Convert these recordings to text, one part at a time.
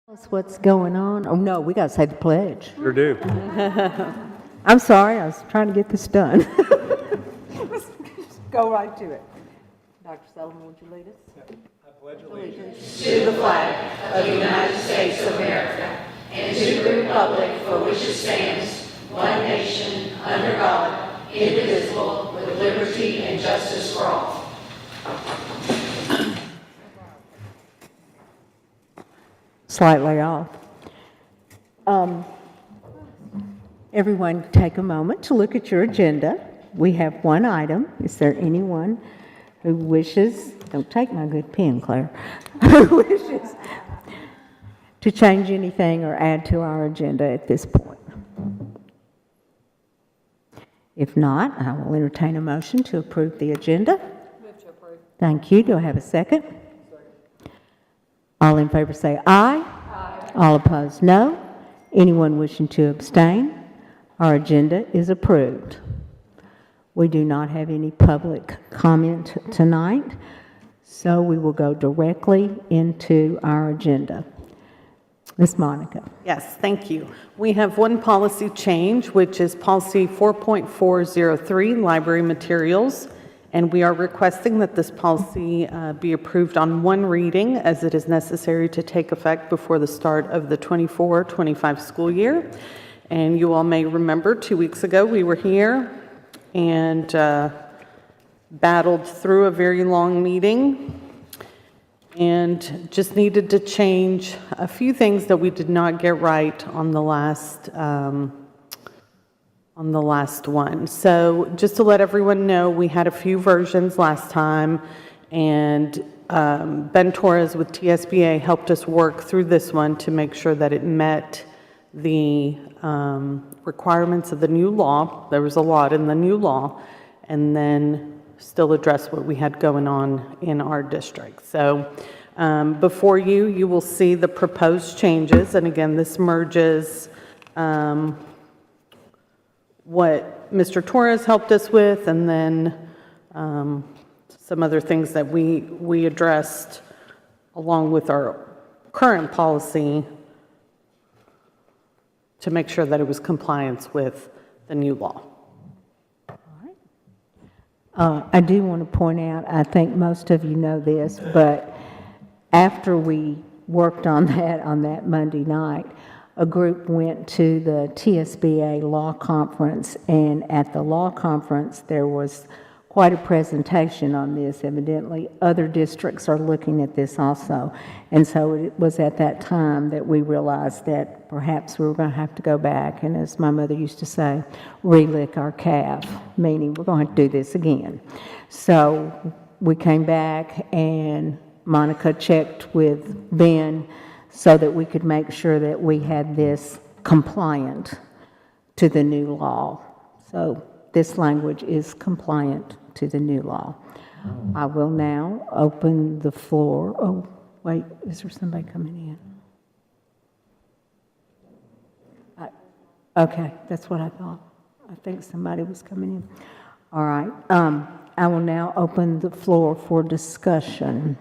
Us what's going on. Oh, no, we got to say the pledge. Sure do. I'm sorry, I was trying to get this done. Let's go right to it. Dr. Sullivan, would you lead us? I pledge allegiance to the flag of the United States of America and to the republic for which it stands, one nation, under God, indivisible, with liberty and justice for all. Slightly off. Everyone take a moment to look at your agenda. We have one item. Is there anyone who wishes, don't take my good pen, Claire, who wishes to change anything or add to our agenda at this point? If not, I will entertain a motion to approve the agenda. Move to approve. Thank you. Do I have a second? All in favor say aye. Aye. All opposed, no. Anyone wishing to abstain? Our agenda is approved. We do not have any public comment tonight, so we will go directly into our agenda. Ms. Monica. Yes, thank you. We have one policy change, which is policy 4.403, library materials, and we are requesting that this policy be approved on one reading, as it is necessary to take effect before the start of the 24-25 school year. And you all may remember 2 weeks ago we were here and battled through a very long meeting and just needed to change a few things that we did not get right on the last one. So just to let everyone know, we had a few versions last time, and Ben Torres with TSBA helped us work through this one to make sure that it met the requirements of the new law. There was a lot in the new law, and then still address what we had going on in our district. So before you, you will see the proposed changes. And again, this merges what Mr. Torres helped us with, and then some other things that we addressed along with our current policy to make sure that it was compliance with the new law. I do want to point out, I think most of you know this, but after we worked on that Monday night, a group went to the TSBA law conference, and at the law conference there was quite a presentation on this. Evidently other districts are looking at this also, and so it was at that time that we realized that perhaps we were going to have to go back and, as my mother used to say, relick our calf, meaning we're going to have to do this again. So we came back and Monica checked with Ben so that we could make sure that we had this compliant to the new law. So this language is compliant to the new law. I will now open the floor. Oh, wait, is there somebody coming in? Okay, that's what I thought. I think somebody was coming in. All right, I will now open the floor for discussion.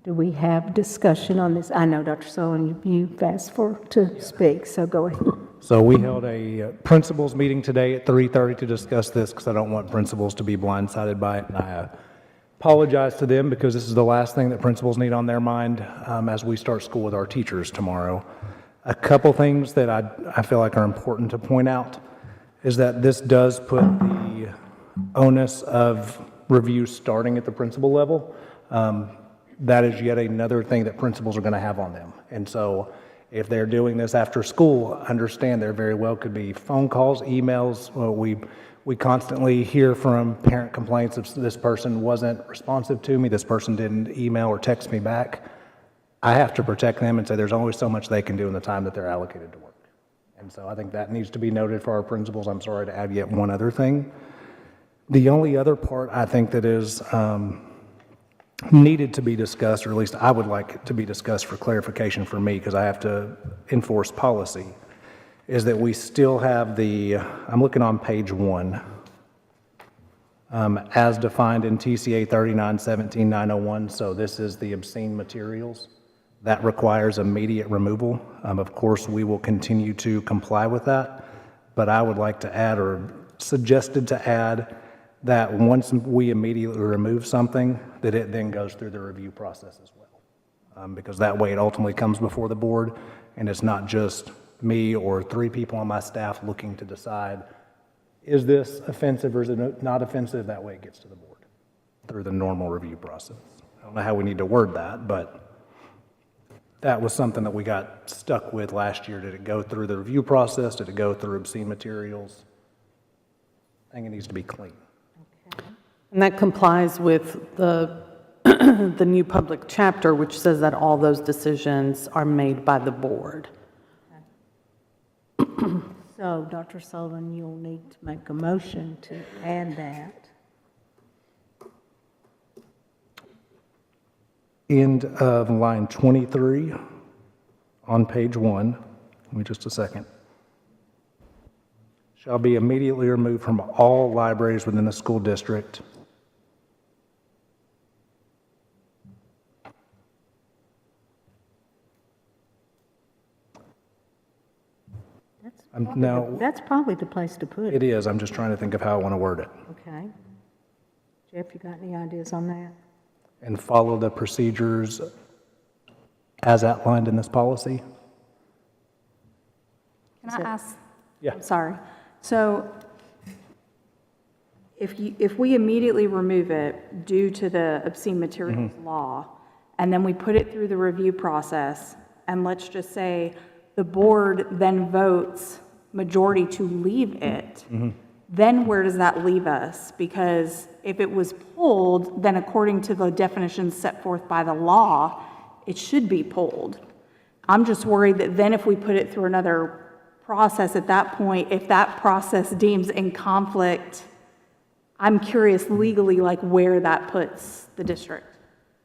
Do we have discussion on this? I know, Dr. Sullivan, you've asked to speak, so go ahead. So we held a principals meeting today at 3:30 to discuss this, because I don't want principals to be blindsided by it. And I apologize to them, because this is the last thing that principals need on their mind as we start school with our teachers tomorrow. A couple things that I feel like are important to point out is that this does put the onus of review starting at the principal level. That is yet another thing that principals are going to have on them. And so if they're doing this after school, understand there very well could be phone calls, emails. Well, we constantly hear from parent complaints of this person wasn't responsive to me, this person didn't email or text me back. I have to protect them and say there's only so much they can do in the time that they're allocated to work. And so I think that needs to be noted for our principals. I'm sorry to add yet one other thing. The only other part I think that is needed to be discussed, or at least I would like it to be discussed for clarification for me, because I have to enforce policy, is that we still have I'm looking on page 1, as defined in TCA 39-17-901, so this is the obscene materials. That requires immediate removal. Of course, we will continue to comply with that, but I would like to add, or suggested to add, that once we immediately remove something, that it then goes through the review process as well. Because that way it ultimately comes before the board, and it's not just me or 3 people on my staff looking to decide, is this offensive or is it not offensive? That way it gets to the board through the normal review process. I don't know how we need to word that, but that was something that we got stuck with last year. Did it go through the review process? Did it go through obscene materials? I think it needs to be clean. And that complies with the, the new public chapter, which says that all those decisions are made by the board. So, Dr. Sullivan, you'll need to make a motion to add that. End of line 23 on page 1. Give me just a second. Shall be immediately removed from all libraries within the school district. No, That's probably the place to put it it. is. I'm just trying to think of how I want to word it. Okay. Jeff, you got any ideas on that? And follow the procedures as outlined in this policy. Can I ask? Yeah. I'm sorry. So if we immediately remove it due to the obscene materials law, and then we put it through the review process, and let's just say the board then votes majority to leave it, then where does that leave us? Because if it was pulled, then according to the definitions set forth by the law, it should be pulled. I'm just worried that then if we put it through another process at that point, if that process deems in conflict, I'm curious legally, like where that puts the district.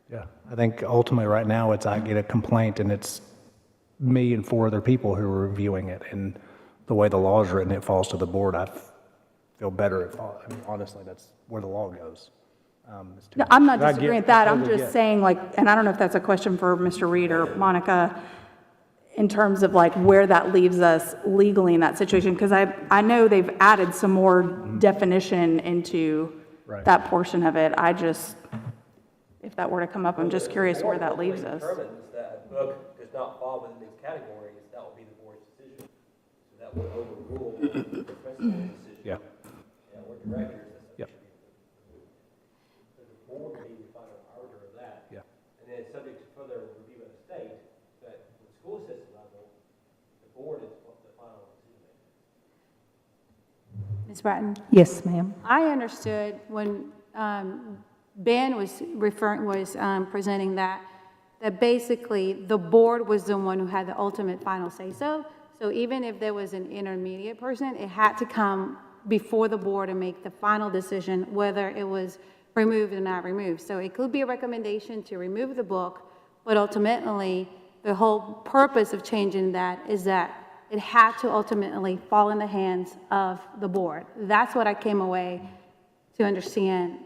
Yeah. I think ultimately right now it's I get a complaint and it's me and 4 other people who are reviewing it. And the way the law is written, it falls to the board. I feel better if, I mean, honestly, that's where the law goes. No, I'm not I get- disagreeing with that, I'm totally just get. saying like, and I don't know if that's a question for Mr. Reed or Monica, in terms of like where that leaves us legally in that situation, because I know they've added some more definition into Right. that portion of it. I just, if that were to come up, I'm just curious where that leaves us. Determines that a book does not fall within these categories, that will be the board's decision. So that would overrule the principal's decision. Yeah. Yeah, we're directors, that's Yep. so the board would be the final arbiter of that. Yeah. And then it's subject to further review of the state, but from the school system level, the board is the final decision maker. Ms. Bratton? Yes, ma'am. I understood when Ben was presenting that basically the board was the one who had the ultimate final say-so. So even if there was an intermediate person, it had to come before the board and make the final decision whether it was removed or not removed. So it could be a recommendation to remove the book, but ultimately, the whole purpose of changing that is that it had to ultimately fall in the hands of the board. That's what I came away to understand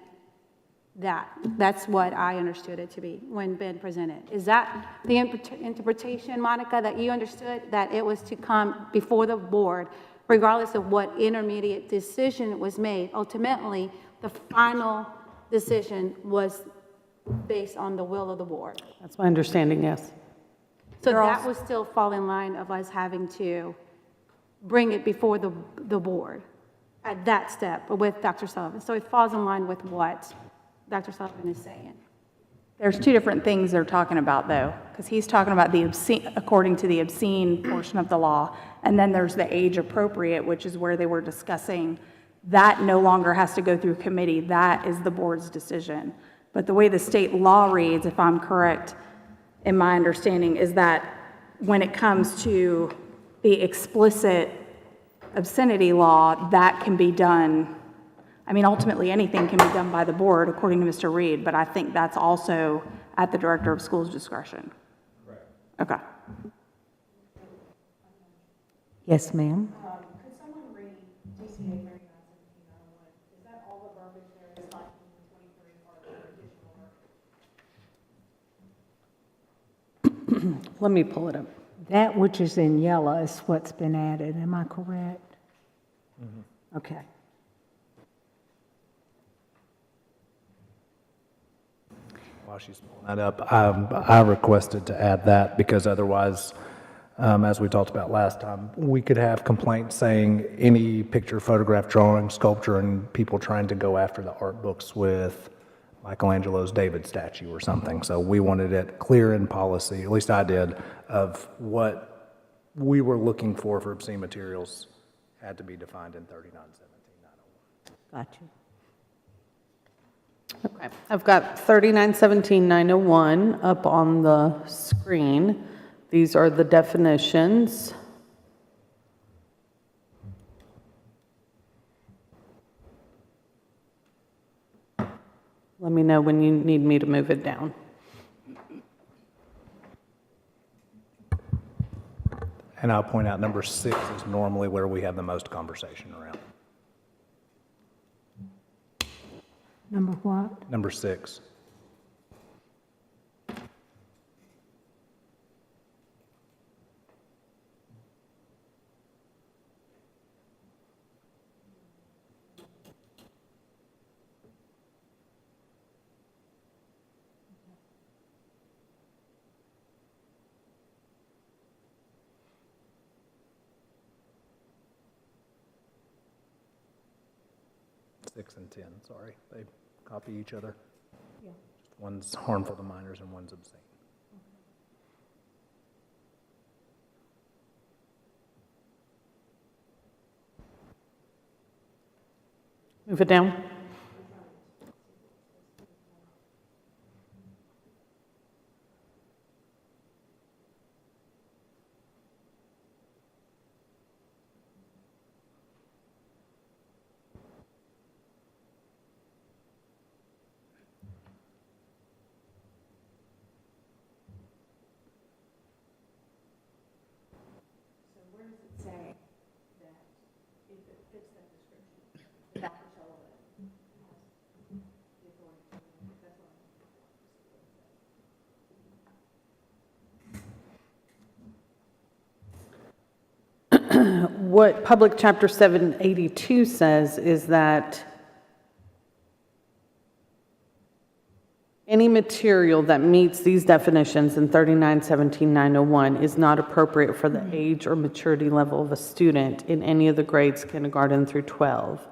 that. That's what I understood it to be when Ben presented. Is that the interpretation, Monica, that you understood, that it was to come before the board, regardless of what intermediate decision was made? Ultimately, the final decision was based on the will of the board. That's my understanding, yes. So that would still fall in line of us having to bring it before the board at that step with Dr. Sullivan. So it falls in line with what Dr. Sullivan is saying. There's two different things they're talking about, though, because he's talking about the obscene, according to the obscene portion of the law, and then there's the age appropriate, which is where they were discussing that no longer has to go through committee. That is the board's decision. But the way the state law reads, if I'm correct in my understanding, is that when it comes to the explicit obscenity law, that can be done. I mean, ultimately, anything can be done by the board, according to Mr. Reed, but I think that's also at the director of schools' discretion. Correct. Okay. Yes, ma'am. Could someone read DCA 391791? Is that all the verbiage there is like in 23 or the additional verbiage? Let me pull it up. That which is in yellow is what's been added, am I correct? Okay. While she's pulling that up, I requested to add that because otherwise, as we talked about last time, we could have complaints saying any picture, photograph, drawing, sculpture, and people trying to go after the art books with Michelangelo's David statue or something. So we wanted it clear in policy, at least I did, of what we were looking for obscene materials had to be defined in 3917-901. Got you. Okay, I've got 3917-901 up on the screen. These are the definitions. Let me know when you need me to move it down. And I'll point out number 6 is normally where we have the most conversation around. Number what? Number 6. Six and 10, sorry. They copy each other. Yeah. One's harmful to minors and one's obscene. Move it down. So where does it say that if it fits that description, Dr. Sullivan has the authority to, that's what I'm looking for. What Public Chapter 782 says is that any material that meets these definitions in 3917-901 is not appropriate for the age or maturity level of a student in any of the grades kindergarten through 12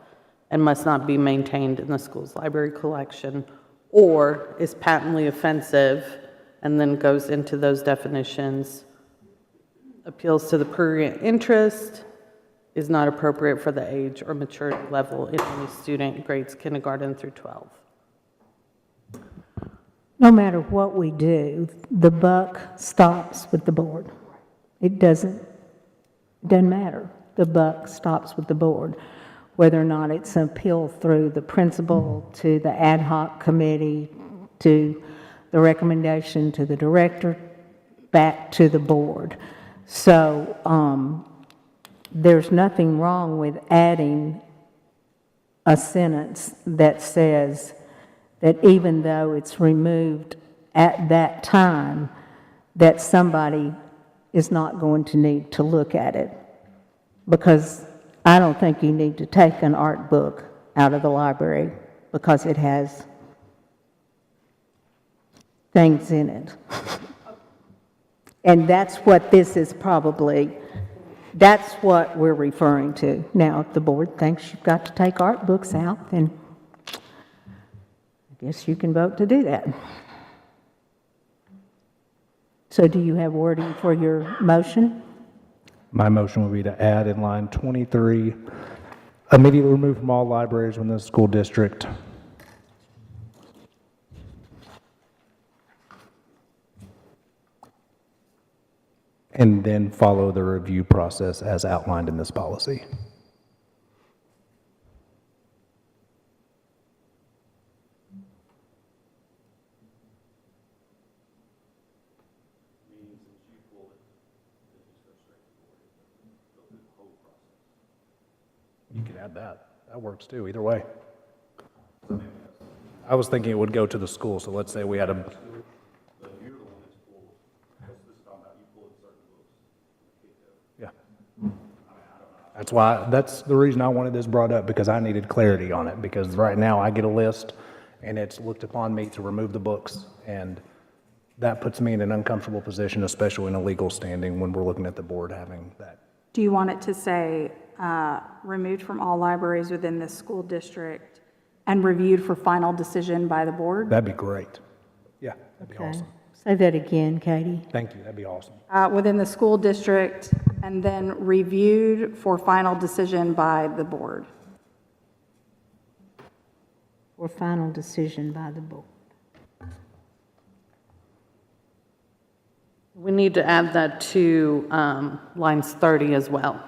and must not be maintained in the school's library collection or is patently offensive, and then goes into those definitions. Appeals to the prurient interest, is not appropriate for the age or maturity level in any student grades kindergarten through 12. No matter what we do, the buck stops with the board. It doesn't matter. The buck stops with the board. Whether or not it's an appeal through the principal to the ad hoc committee, to the recommendation to the director, back to the board. So there's nothing wrong with adding a sentence that says that even though it's removed at that time, that somebody is not going to need to look at it. Because I don't think you need to take an art book out of the library because it has things in it. And that's what this is probably, that's what we're referring to. Now, if the board thinks you've got to take art books out, then I guess you can vote to do that. So do you have wording for your motion? My motion would be to add in line 23, immediately remove from all libraries within the school district. And then follow the review process as outlined in this policy. You could add that. That works too, either way. I was thinking it would go to the school, so let's say we had a, That's the reason I wanted this brought up, because I needed clarity on it, because right now I get a list and it's looked upon me to remove the books, and that puts me in an uncomfortable position, especially in a legal standing when we're looking at the board having that. Do you want it to say, removed from all libraries within the school district and reviewed for final decision by the board? That'd be great. Yeah, that'd be Okay. awesome. Say that again, Katie. Thank you, that'd be awesome. Within the school district, and then reviewed for final decision by the board. For final decision by the board. We need to add that to lines 30 as well.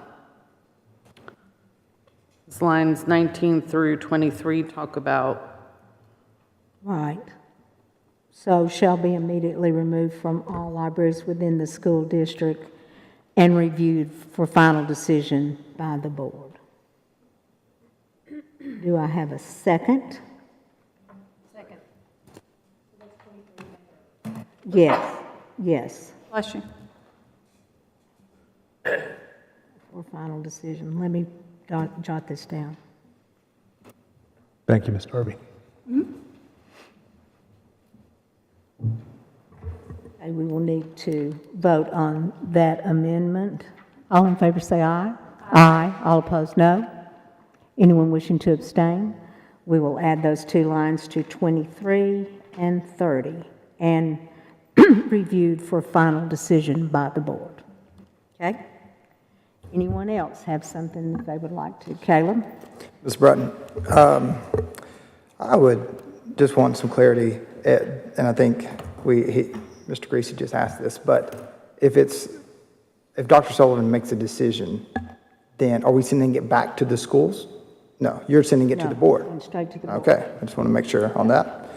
It's lines 19 through 23 talk about, Right. So shall be immediately removed from all libraries within the school district and reviewed for final decision by the board. Do I have a second? Second. Yes, yes, Bless you. for final decision. Let me jot this down. Thank you, Ms. Darby. Okay, we will need to vote on that amendment. All in favor say aye. Aye. All opposed, no. Anyone wishing to abstain? We will add those two lines to 23 and 30 and reviewed for final decision by the board. Okay? Anyone else have something that they would like to? Caleb? Ms. Bratton, I would just want some clarity, and I think Mr. Greasy just asked this, but if Dr. Sullivan makes a decision, then are we sending it back to the schools? No, you're sending it to the board. No, straight to the board. Okay, I just want to make sure on that.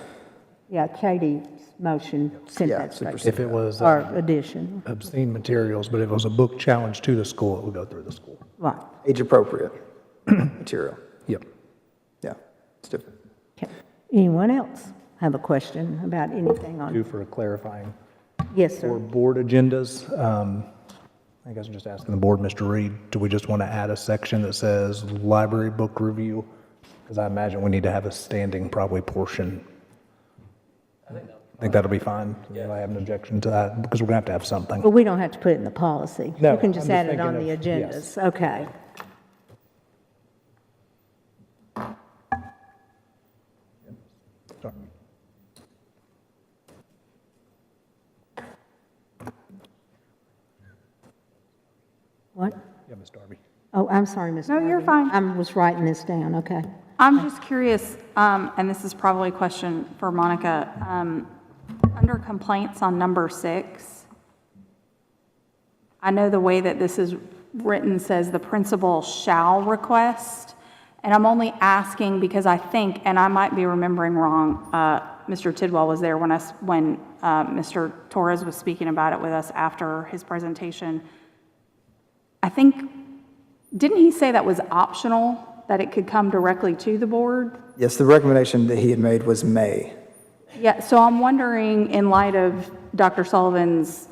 Yeah, Katie's motion sent Yeah, that straight. supersede. If it was Or addition, obscene materials, but if it was a book challenge to the school, it would go through the school. right. Age-appropriate material. Yep. Yeah, it's different. Okay. Anyone else have a question about anything on? Do for clarifying. Yes, For sir. board agendas, I guess I'm just asking the board, Mr. Reed, do we just want to add a section that says library book review? Because I imagine we need to have a standing probably portion. I think that'll be fine. I have an objection to that, because we're going to have something. But we don't have to put it in the policy. No, You can just I'm add just it on the thinking of- yes. agendas. Okay. Sorry. What? Yeah, Ms. Darby. Oh, I'm sorry, Ms. No, you're Darby. fine. I was writing this down, okay. I'm just curious, and this is probably a question for Monica. Under complaints on number 6, I know the way that this is written says the principal shall request, and I'm only asking because I think, and I might be remembering wrong, Mr. Tidwell was there when Mr. Torres was speaking about it with us after his presentation. I think, didn't he say that was optional, that it could come directly to the board? Yes, the recommendation that he had made was May. Yeah, so I'm wondering, in light of Dr. Sullivan's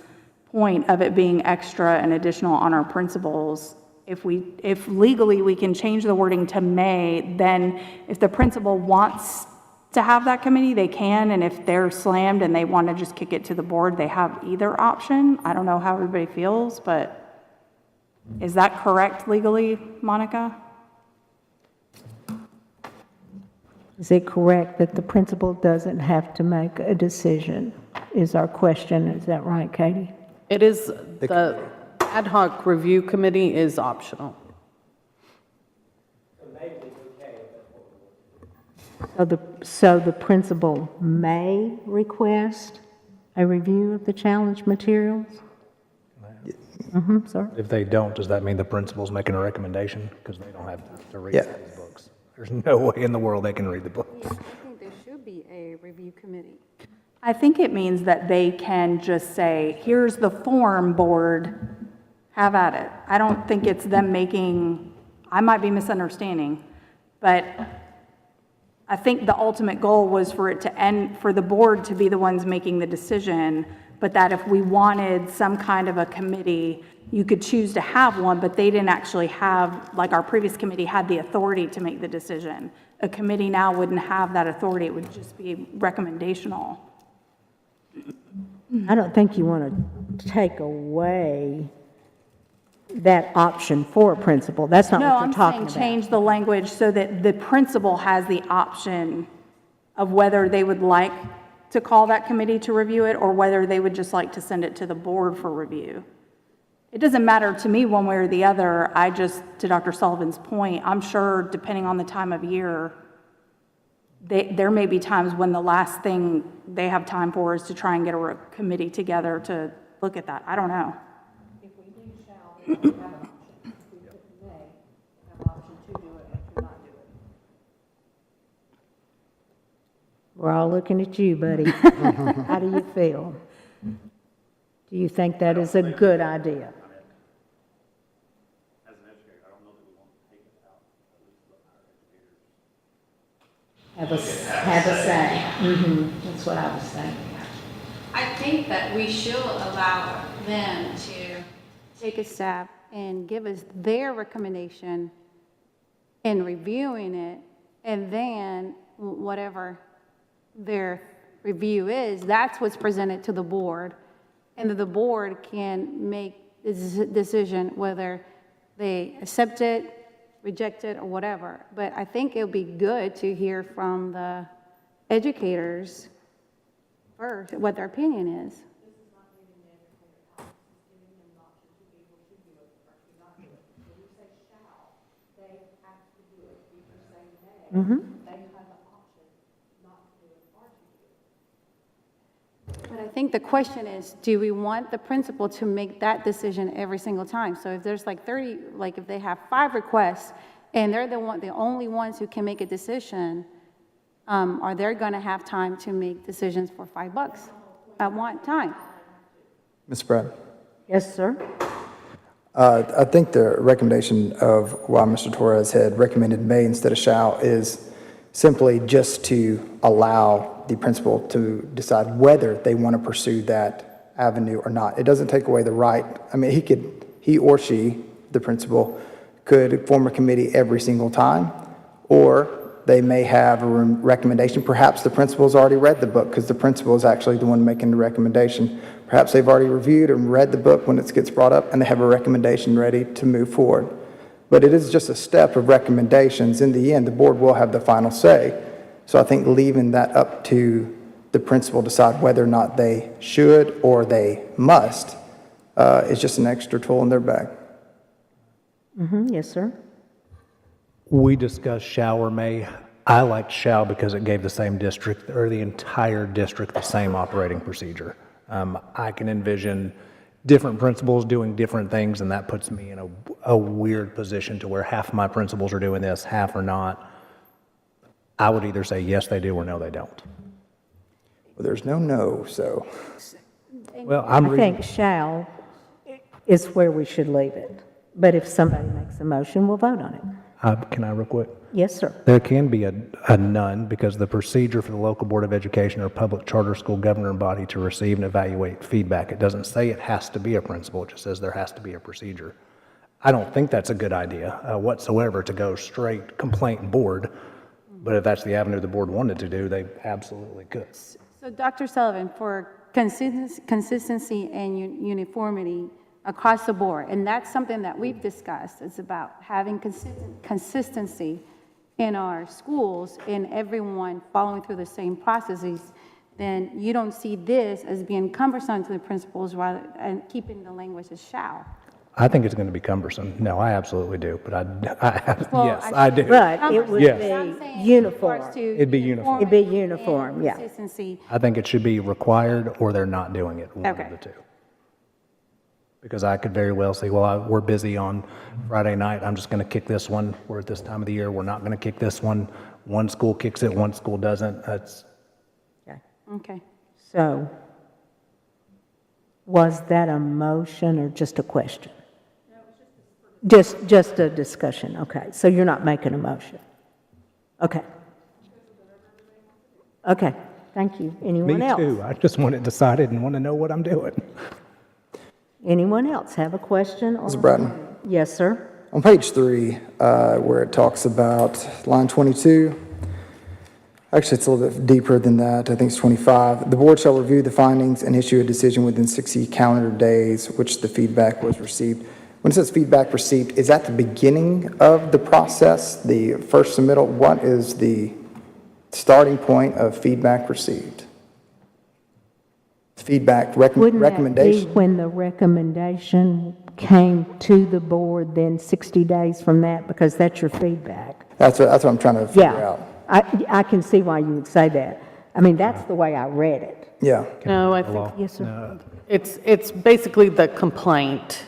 point of it being extra and additional on our principals, if legally we can change the wording to may, then if the principal wants to have that committee, they can, and if they're slammed and they want to just kick it to the board, they have either option. I don't know how everybody feels, but is that correct legally, Monica? Is it correct that the principal doesn't have to make a decision, is our question. Is that right, Katie? it is, the ad hoc review committee is optional. So the principal may request a review of the challenge materials? Sir? If they don't, does that mean the principal's making a recommendation? Because they don't have to read Yeah. these books. There's no way in the world they can read the books. I think there should be a review committee. I think it means that they can just say, here's the form, board, have at it. I don't think it's them making, I might be misunderstanding, but I think the ultimate goal was for it to end, for the board to be the ones making the decision, but that if we wanted some kind of a committee, you could choose to have one, but they didn't actually have, like our previous committee had the authority to make the decision. A committee now wouldn't have that authority, it would just be recommendational. I don't think you want to take away that option for a principal. That's not No, what I'm you're talking saying about. change the language so that the principal has the option of whether they would like to call that committee to review it or whether they would just like to send it to the board for review. It doesn't matter to me one way or the other. I just, to Dr. Sullivan's point, I'm sure depending on the time of year, there may be times when the last thing they have time for is to try and get a committee together to look at that. I don't know. If we do shall, we don't have an option. If we put may, we have an option to do it or to not do it. We're all looking at you, buddy. How do you feel? Do you think that is a good idea? As an educator, I don't know that we want to take it out, at least let our educators. Have a say. That's what I was saying. I think that we should allow them to take a step and give us their recommendation in reviewing it, and then whatever their review is, that's what's presented to the board. And the board can make this decision whether they accept it, reject it, or whatever. But I think it would be good to hear from the educators first, what their opinion is. But I think the question is, do we want the principal to make that decision every single time? So if there's like 30, like if they have 5 requests and they're the only ones who can make a decision, are they going to have time to make decisions for $5 at one time? Ms. Brad? Yes, sir? I think the recommendation of why Mr. Torres had recommended may instead of shall is simply just to allow the principal to decide whether they want to pursue that avenue or not. It doesn't take away the right. I mean, he or she, the principal, could form a committee every single time, or they may have a recommendation. Perhaps the principal's already read the book because the principal is actually the one making the recommendation. Perhaps they've already reviewed and read the book when it gets brought up and they have a recommendation ready to move forward. But it is just a step of recommendations. In the end, the board will have the final say. So I think leaving that up to the principal to decide whether or not they should or they must is just an extra tool in their bag. Yes, sir? We discussed shall or may. I liked shall because it gave the same district, or the entire district, the same operating procedure. I can envision different principals doing different things, and that puts me in a weird position to where half of my principals are doing this, half are not. I would either say yes, they do, or no, they don't. Well, there's no, so. Well, I'm I reading. think shall is where we should leave it. But if somebody makes a motion, we'll vote on it. Can I real quick? Yes, sir. There can be a none, because the procedure for the local board of education or public charter school governing body to receive and evaluate feedback. It doesn't say it has to be a principal, it just says there has to be a procedure. I don't think that's a good idea whatsoever to go straight complaint board, but if that's the avenue the board wanted to do, they absolutely could. So Dr. Sullivan, for consistency and uniformity across the board, and that's something that we've discussed, it's about having consistency in our schools and everyone following through the same processes, then you don't see this as being cumbersome to the principals rather and keeping the language as shall. I think it's going to be cumbersome. No, I absolutely do, but Well, yes, I I do. But it would Yes. I'm be saying uniform. in regards to It'd be uniform. It'd be uniformity uniform, and yeah. Consistency. I think it should be required or they're not doing it, one of Okay. the two. Because I could very well say, well, we're busy on Friday night, I'm just going to kick this one. We're at this time of the year, we're not going to kick this one. One school kicks it, one school doesn't. That's, Okay. Okay. So, was that a motion or just a question? Just a discussion, okay. So you're not making a motion? Okay. Okay, Thank you. Me Anyone else? too. I just want it decided and want to know what I'm doing. Anyone else have a question? Mr. Bratton? Yes, sir. On page 3, where it talks about line 22, actually, it's a little bit deeper than that. I think it's 25. The board shall review the findings and issue a decision within 60 calendar days, which the feedback was received. When it says feedback received, is that the beginning of the process, the first submittal? What is the starting point of feedback received? Feedback Wouldn't that be recommendation? when the recommendation came to the board, then 60 days from that, because that's your feedback? That's what I'm trying to figure Yeah, out. I can see why you would say that. I mean, that's the way I read it. Yeah. No, I think Yes, sir. it's basically the complaint.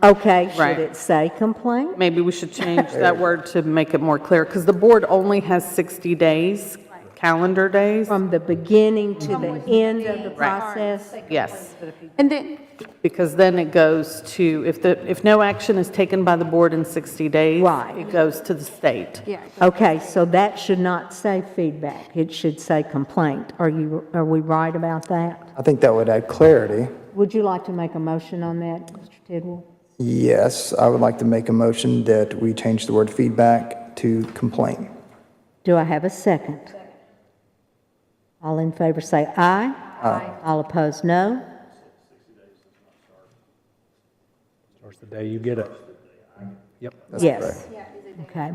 Okay, should Right. it say complaint? Maybe we should change that word to make it more clear, because the board only has 60 days, calendar days. From the beginning to the end of the process? Yes, And then, because then it goes to, if no action is taken by the board in 60 days, Right. it goes to the state. yeah, Okay, so that should not say feedback. It should say complaint. Are we right about that? I think that would add clarity. Would you like to make a motion on that, Mr. Tidwell? Yes, I would like to make a motion that we change the word feedback to complaint. Do I have a second? All in favor say aye. Aye. All opposed, no. Starts the day you get it. Yep. That's Yes. correct. Okay.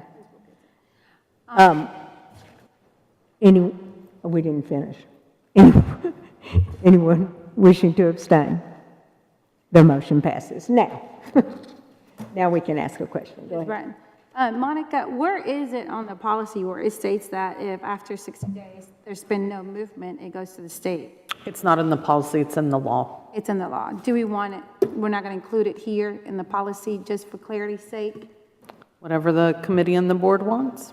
We didn't finish. Anyone wishing to abstain? The motion passes. Now we can ask a question. Go ahead. right. Monica, where is it on the policy where it states that if after 60 days, there's been no movement, it goes to the state? It's not in the policy, it's in the law. It's in the law. Do we want it, we're not going to include it here in the policy just for clarity's sake? Whatever the committee and the board wants.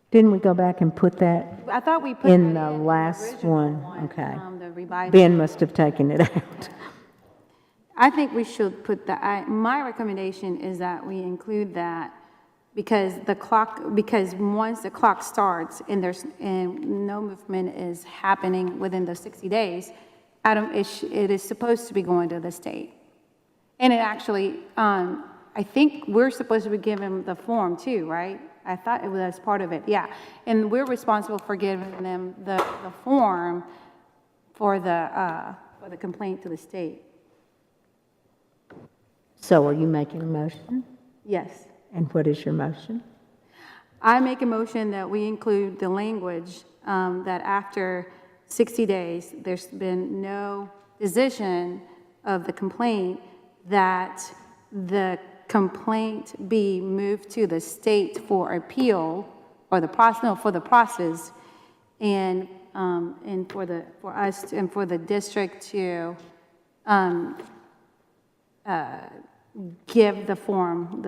Didn't we go back and put that? I thought we put In that the last original one, okay. The revised. Ben must have taken it out. I think we should put that, my recommendation is that we include that because because once the clock starts and and no movement is happening within the 60 days, Adam, it is supposed to be going to the state. And it actually, I think we're supposed to be giving the form too, right? I thought it was part of it, yeah. And we're responsible for giving them the form for the complaint to the state. So are you making a motion? Yes. And what is your motion? I make a motion that we include the language that after 60 days, there's been no decision of the complaint, that the complaint be moved to the state for appeal, or the process, no, for the process, and for us, and for the district to give the form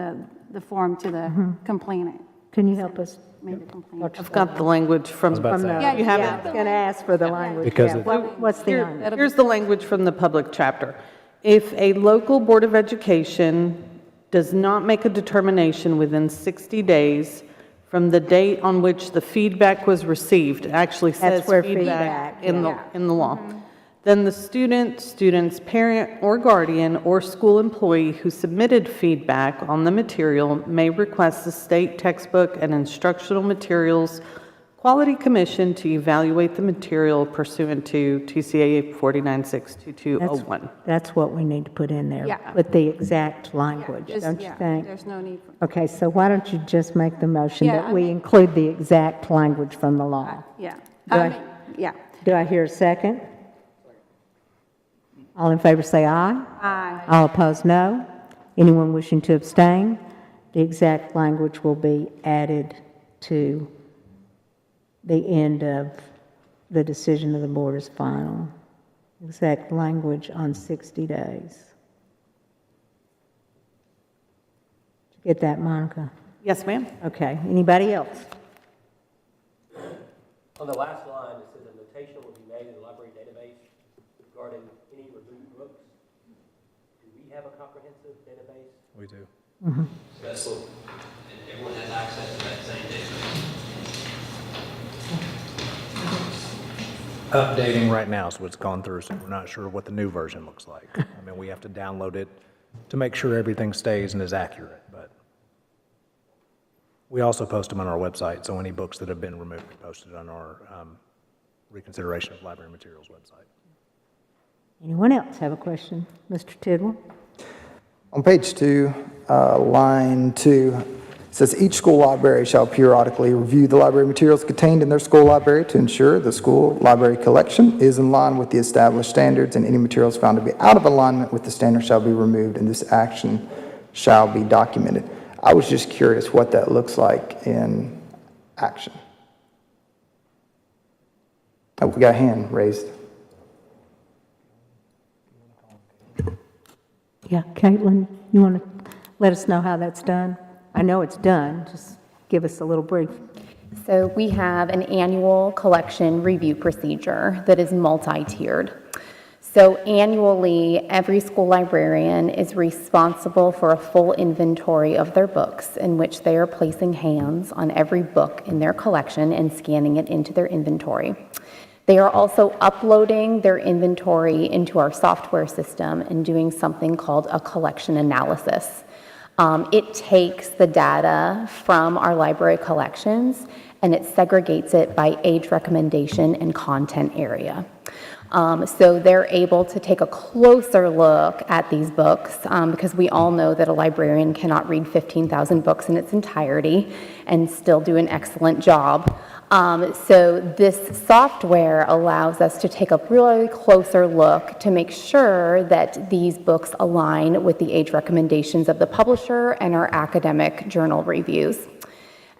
to the complainant. Can you help us? Make the complaint. I've got the language from, about to say. Yeah, you have Yeah, I it? was going to ask for the language. Because Yeah, it- what's the language? Here's the language from the public chapter. If a local board of education does not make a determination within 60 days from the date on which the feedback was received, it actually says That's where feedback feedback, in the law, then the student's parent or guardian or school employee who submitted feedback on the material may request the state textbook and instructional materials Quality Commission to evaluate the material pursuant to TCA 49.62201. That's what we need to put in there. Yeah. Put the exact language, Just- don't you yeah, think? There's no need for, Okay, so why don't you just make the motion Yeah, that I we mean- include the exact language from the law? yeah. Do I- Yeah. Do I hear a second? All in favor say aye. Aye. All opposed, no. Anyone wishing to abstain? The exact language will be added to the end of the decision of the board is final. Exact language on 60 days. Did you get that, Monica? Yes, ma'am? Okay, anybody else? On the last line, it says a notation will be made in the library database regarding any removed books. Do we have a comprehensive database? We do. That's what, and everyone has access to that same database. updating right now, so it's gone through, so we're not sure what the new version looks like. I mean, we have to download it to make sure everything stays and is accurate, but we also post them on our website, so any books that have been removed are posted on our reconsideration of library materials website. Anyone else have a question? Mr. Tidwell? On page 2, line 2, it says, "Each school library shall periodically review the library materials contained in their school library to ensure the school library collection is in line with the established standards, and any materials found to be out of alignment with the standards shall be removed, and this action shall be documented." I was just curious what that looks like in action. Oh, we got a hand raised. Yeah, Caitlin, you want to let us know how that's done? I know it's done, just give us a little brief. So we have an annual collection review procedure that is multi-tiered. So annually, every school librarian is responsible for a full inventory of their books, in which they are placing hands on every book in their collection and scanning it into their inventory. They are also uploading their inventory into our software system and doing something called a collection analysis. It takes the data from our library collections and it segregates it by age recommendation and content area. So they're able to take a closer look at these books because we all know that a librarian cannot read 15,000 books in its entirety and still do an excellent job. So this software allows us to take a really closer look to make sure that these books align with the age recommendations of the publisher and our academic journal reviews.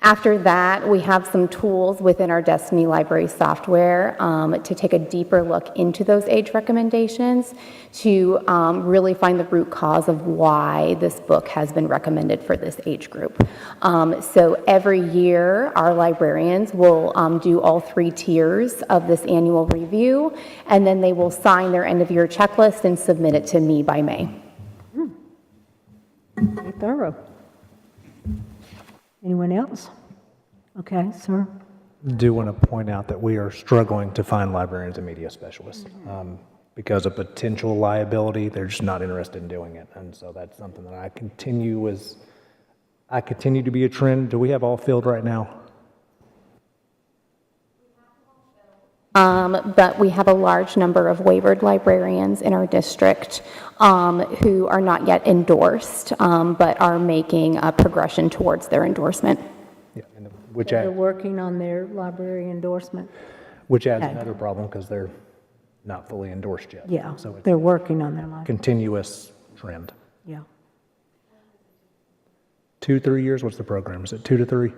After that, we have some tools within our Destiny Library software to take a deeper look into those age recommendations to really find the root cause of why this book has been recommended for this age group. So every year, our librarians will do all 3 tiers of this annual review, and then they will sign their end-of-year checklist and submit it to me by May. Very thorough. Anyone else? Okay, sir. Do want to point out that we are struggling to find librarians and media specialists. Because of potential liability, they're just not interested in doing it. And so that's something that I continue to be a trend. Do we have all filled right now? But we have a large number of waivered librarians in our district who are not yet endorsed, but are making a progression towards their endorsement. Yeah, which They're working on their library endorsement? adds Okay. another problem because they're not fully endorsed yet. Yeah, So it's they're a working on their library, continuous trend. yeah. 2-3 years, what's the program? Is it 2 to 3?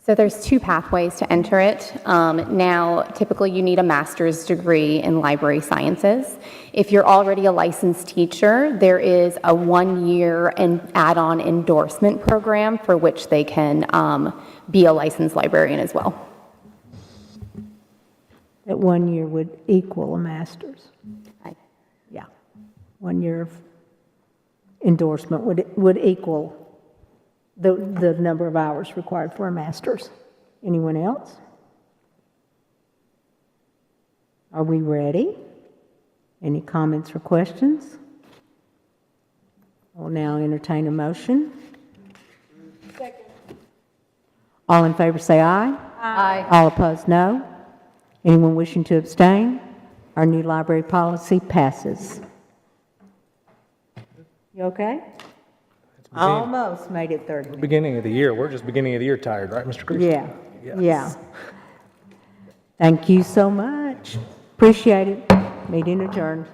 So there's 2 pathways to enter it. Now, typically you need a master's degree in library sciences. If you're already a licensed teacher, there is a 1-year add-on endorsement program for which they can be a licensed librarian as well. That 1 year would equal a master's. Right. Yeah. 1 year of endorsement would equal the number of hours required for a master's. Anyone else? Are we ready? Any comments or questions? I will now entertain a motion. Second. All in favor say aye. Aye. All opposed, no. Anyone wishing to abstain? Our new library policy passes. You okay? Almost made it 30 minutes. Beginning of the year, we're just beginning of the year tired, right, Mr. Creasy? Yeah, Yes. yeah. Thank you so much. Appreciate it. Meeting adjourned.